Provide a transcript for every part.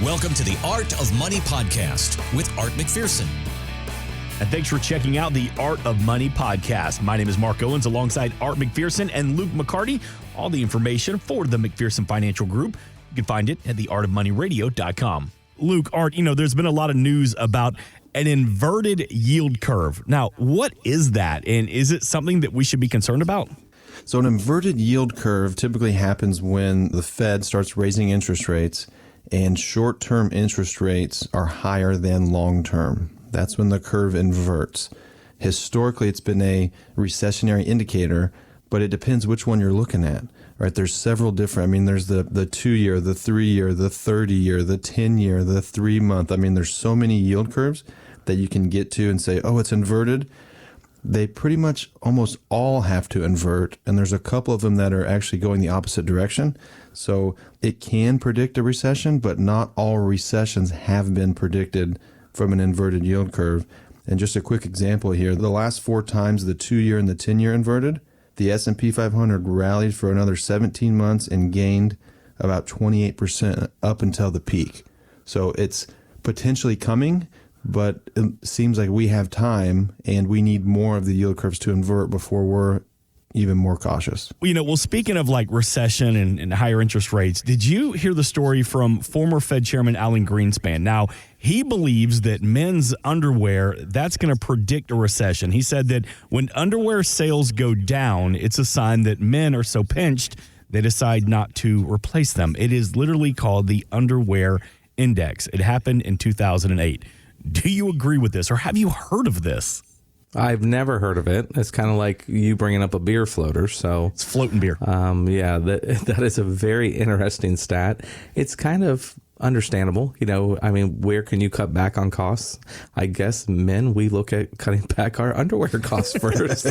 Welcome to the Art of Money podcast with Art McPherson. And thanks for checking out the Art of Money podcast. My name is Mark Owens alongside Art McPherson and Luke McCarty. All the information for the McPherson Financial Group, you can find it at theartofmoneyradio.com. Luke, Art, there's been a lot of news about an inverted yield curve. Now, what is that? And is it something that we should be concerned about? So an inverted yield curve typically happens when the Fed starts raising interest rates and short-term interest rates are higher than long-term. That's when the curve inverts. Historically, it's been a recessionary indicator, but it depends which one you're looking at, right? There's several different, there's the 2-year, the 3-year, the 30-year, the 10-year, the 3-month. There's so many yield curves that you can get to and say, oh, it's inverted. They pretty much almost all have to invert, and there's a couple of them that are actually going the opposite direction. So it can predict a recession, but not all recessions have been predicted from an inverted yield curve. And just a quick example here, the last 4 times the 2-year and the 10-year inverted, the S&P 500 rallied for another 17 months and gained about 28% up until the peak. So it's potentially coming, but it seems like we have time and we need more of the yield curves to invert before we're even more cautious. Well, speaking of like recession and higher interest rates, did you hear the story from former Fed Chairman Alan Greenspan? Now, he believes that men's underwear, that's going to predict a recession. He said that when underwear sales go down, it's a sign that men are so pinched, they decide not to replace them. It is literally called the underwear index. It happened in 2008. Do you agree with this, or have you heard of this? I've never heard of it. It's kind of like you bringing up a beer floater. So it's floating beer. Yeah, that is a very interesting stat. It's kind of understandable. Where can you cut back on costs? I guess men, we look at cutting back our underwear costs first.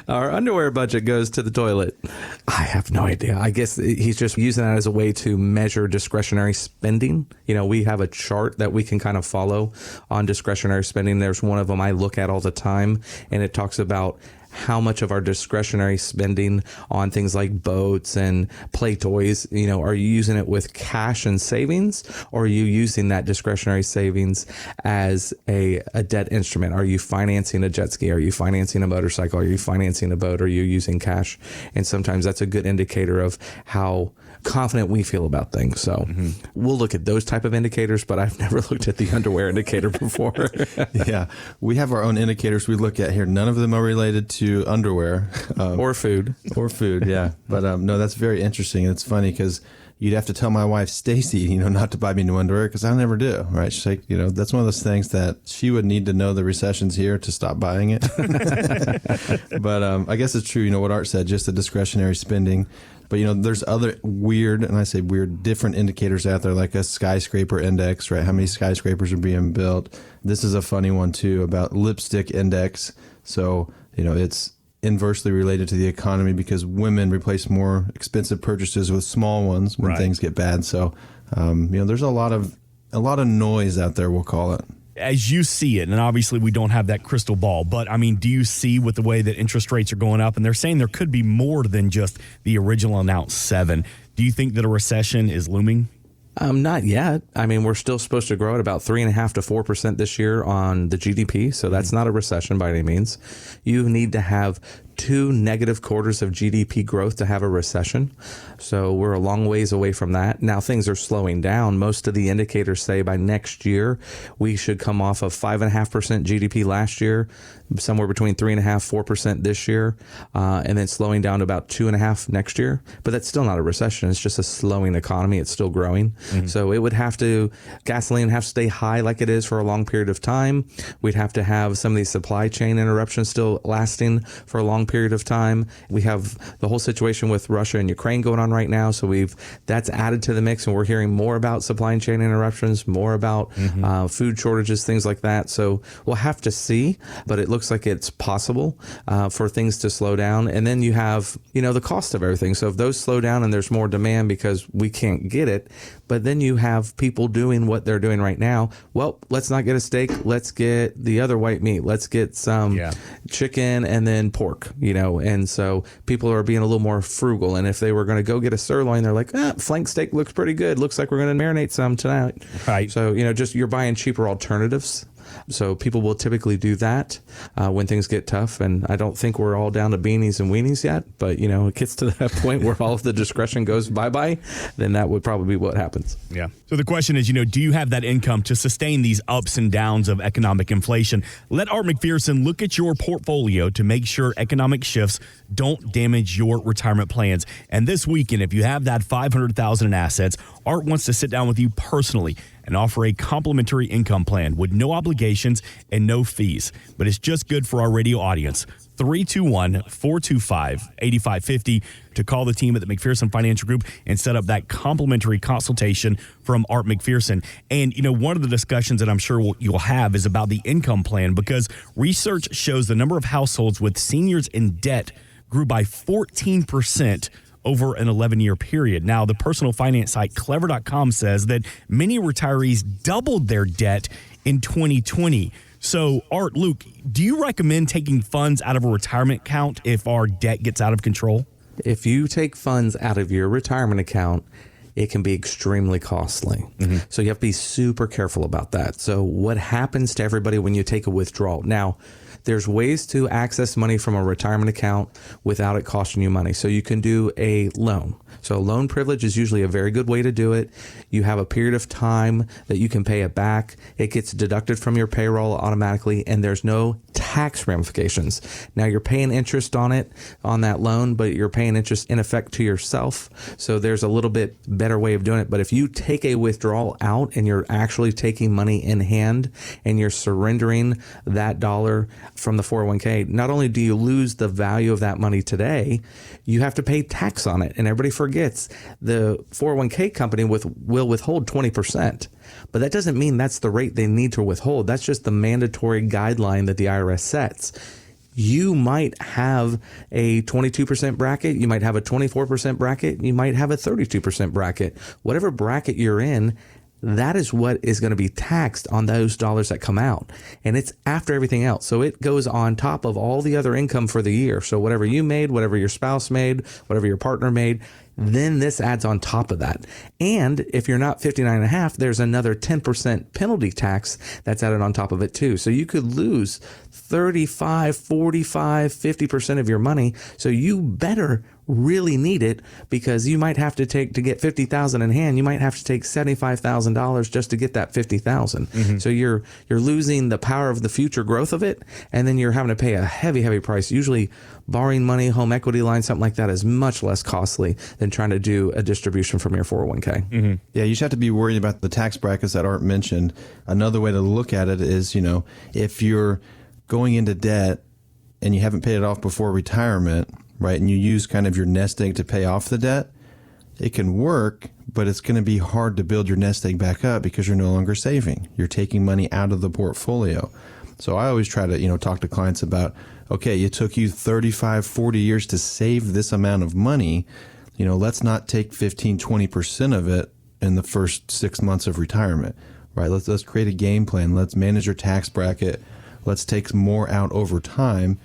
Our underwear budget goes to the toilet. I have no idea. I guess he's just using that as a way to measure discretionary spending. We have a chart that we can kind of follow on discretionary spending. There's one of them I look at all the time, and it talks about how much of our discretionary spending on things like boats and play toys, are you using it with cash and savings, or are you using that discretionary savings as a debt instrument? Are you financing a jet ski? Are you financing a motorcycle? Are you financing a boat? Are you using cash? And sometimes that's a good indicator of how confident we feel about things. So we'll look at those type of indicators, but I've never looked at the underwear indicator before. Yeah, we have our own indicators we look at here. None of them are related to underwear. Or food. Or food, yeah. But no, that's very interesting. It's funny because you'd have to tell my wife, Stacy, not to buy me new underwear because I never do, right? She's like, that's one of those things that she would need to know the recession's here to stop buying it. But I guess it's true, what Art said, just the discretionary spending. But, there's other weird, and I say weird, different indicators out there, like a skyscraper index, right? How many skyscrapers are being built? This is a funny one, too, about lipstick index. So, it's inversely related to the economy because women replace more expensive purchases with small ones when things get bad. So, there's a lot of noise out there, we'll call it. As you see it, and obviously we don't have that crystal ball, but do you see with the way that interest rates are going up, and they're saying there could be more than just the original announced 7. Do you think that a recession is looming? Not yet. We're still supposed to grow at about 3.5% to 4% this year on the GDP. So that's not a recession by any means. You need to have 2 negative quarters of GDP growth to have a recession. So we're a long ways away from that. Now things are slowing down. Most of the indicators say by next year, we should come off of 5.5% GDP last year, somewhere between 3.5%, 4% this year, and then slowing down to about 2.5% next year. But that's still not a recession. It's just a slowing economy. It's still growing. So it would have to, gasoline would have to stay high like it is for a long period of time. We'd have to have some of these supply chain interruptions still lasting for a long period of time. We have the whole situation with Russia and Ukraine going on right now. So that's added to the mix, and we're hearing more about supply chain interruptions, more about food shortages, things like that. So we'll have to see, but it looks like it's possible for things to slow down. And then you have, the cost of everything. So if those slow down and there's more demand because we can't get it, but then you have people doing what they're doing right now. Well, let's not get a steak. Let's get the other white meat. Let's get some chicken and then pork. and so people are being a little more frugal. And if they were going to go get a sirloin, they're like, flank steak looks pretty good. Looks like we're going to marinate some tonight. Right. So, just you're buying cheaper alternatives. So people will typically do that when things get tough. And I don't think we're all down to beanies and weenies yet. But, it gets to that point where all of the discretion goes bye-bye, then that would probably be what happens. Yeah. So the question is, do you have that income to sustain these ups and downs of economic inflation? Let Art McPherson look at your portfolio to make sure economic shifts don't damage your retirement plans. And this weekend, if you have that $500,000 in assets, Art wants to sit down with you personally and offer a complimentary income plan with no obligations and no fees. But it's just good for our radio audience. 321-425-8550 to call the team at the McPherson Financial Group and set up that complimentary consultation from Art McPherson. And, one of the discussions that I'm sure you'll have is about the income plan, because research shows the number of households with seniors in debt grew by 14% over an 11-year period. Now, the personal finance site Clever.com says that many retirees doubled their debt in 2020. So, Art, Luke, do you recommend taking funds out of a retirement account if our debt gets out of control? If you take funds out of your retirement account, it can be extremely costly. Mm-hmm. So you have to be super careful about that. So what happens to everybody when you take a withdrawal? Now, there's ways to access money from a retirement account without it costing you money. So you can do a loan. So a loan privilege is usually a very good way to do it. You have a period of time that you can pay it back. It gets deducted from your payroll automatically, and there's no tax ramifications. Now you're paying interest on it, on that loan, but you're paying interest in effect to yourself. So there's a little bit better way of doing it. But if you take a withdrawal out and you're actually taking money in hand and you're surrendering that dollar from the 401k, not only do you lose the value of that money today, you have to pay tax on it. And everybody forgets the 401k company will withhold 20%. But that doesn't mean that's the rate they need to withhold. That's just the mandatory guideline that the IRS sets. You might have a 22% bracket. You might have a 24% bracket. You might have a 32% bracket. Whatever bracket you're in, that is what is going to be taxed on those dollars that come out. And it's after everything else. So it goes on top of all the other income for the year. So whatever you made, whatever your spouse made, whatever your partner made, then this adds on top of that. And if you're not 59.5, there's another 10% penalty tax that's added on top of it too. So you could lose 35, 45, 50% of your money. So you better really need it, because you might have to get $50,000 in hand. You might have to take $75,000 just to get that $50,000. Mm-hmm. So you're losing the power of the future growth of it, and then you're having to pay a heavy price. Usually borrowing money, home equity line, something like that is much less costly than trying to do a distribution from your 401k. Mm-hmm. Yeah, you just have to be worried about the tax brackets that Art mentioned. Another way to look at it is, if you're going into debt and you haven't paid it off before retirement, right, and you use kind of your nest egg to pay off the debt, it can work, but it's going to be hard to build your nest egg back up because you're no longer saving. You're taking money out of the portfolio. So I always try to, talk to clients about, okay, it took you 35, 40 years to save this amount of money. Let's not take 15, 20% of it in the first 6 months of retirement, right? Let's create a game plan. Let's manage your tax bracket. Let's take more out over time.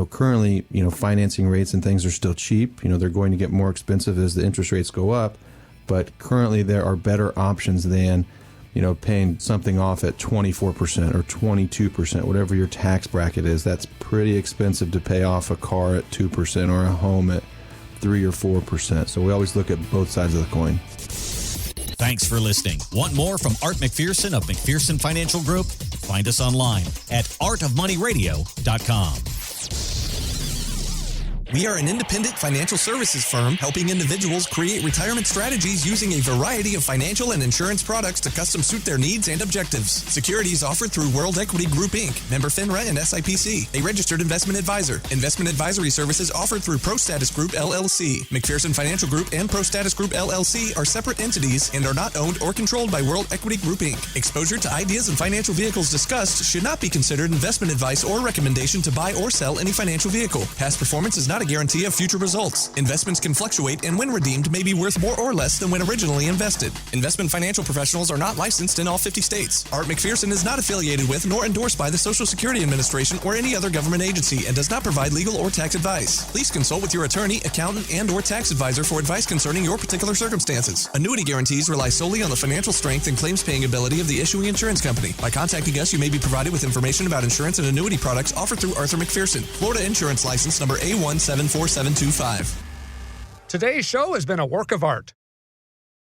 Currently, financing rates and things are still cheap. They're going to get more expensive as the interest rates go up. But currently there are better options than, paying something off at 24% or 22%, whatever your tax bracket is. That's pretty expensive to pay off a car at 2% or a home at 3 or 4%. So we always look at both sides of the coin. Thanks for listening. Want more from Art McPherson of McPherson Financial Group? Find us online at artofmoneyradio.com. We are an independent financial services firm helping individuals create retirement strategies using a variety of financial and insurance products to custom suit their needs and objectives. Securities offered through World Equity Group, Inc., member FINRA and SIPC, a registered investment advisor. Investment advisory services offered through ProStatus Group, LLC. McPherson Financial Group and ProStatus Group, LLC are separate entities and are not owned or controlled by World Equity Group, Inc. Exposure to ideas and financial vehicles discussed should not be considered investment advice or recommendation to buy or sell any financial vehicle. Past performance is not not a guarantee of future results. Investments can fluctuate and when redeemed may be worth more or less than when originally invested. Investment financial professionals are not licensed in all 50 states. Art McPherson is not affiliated with nor endorsed by the Social Security Administration or any other government agency and does not provide legal or tax advice. Please consult with your attorney, accountant, and or tax advisor for advice concerning your particular circumstances. Annuity guarantees rely solely on the financial strength and claims paying ability of the issuing insurance company. By contacting us, you may be provided with information about insurance and annuity products offered through Arthur McPherson, Florida Insurance License number A1774725. Today's show has been a work of art.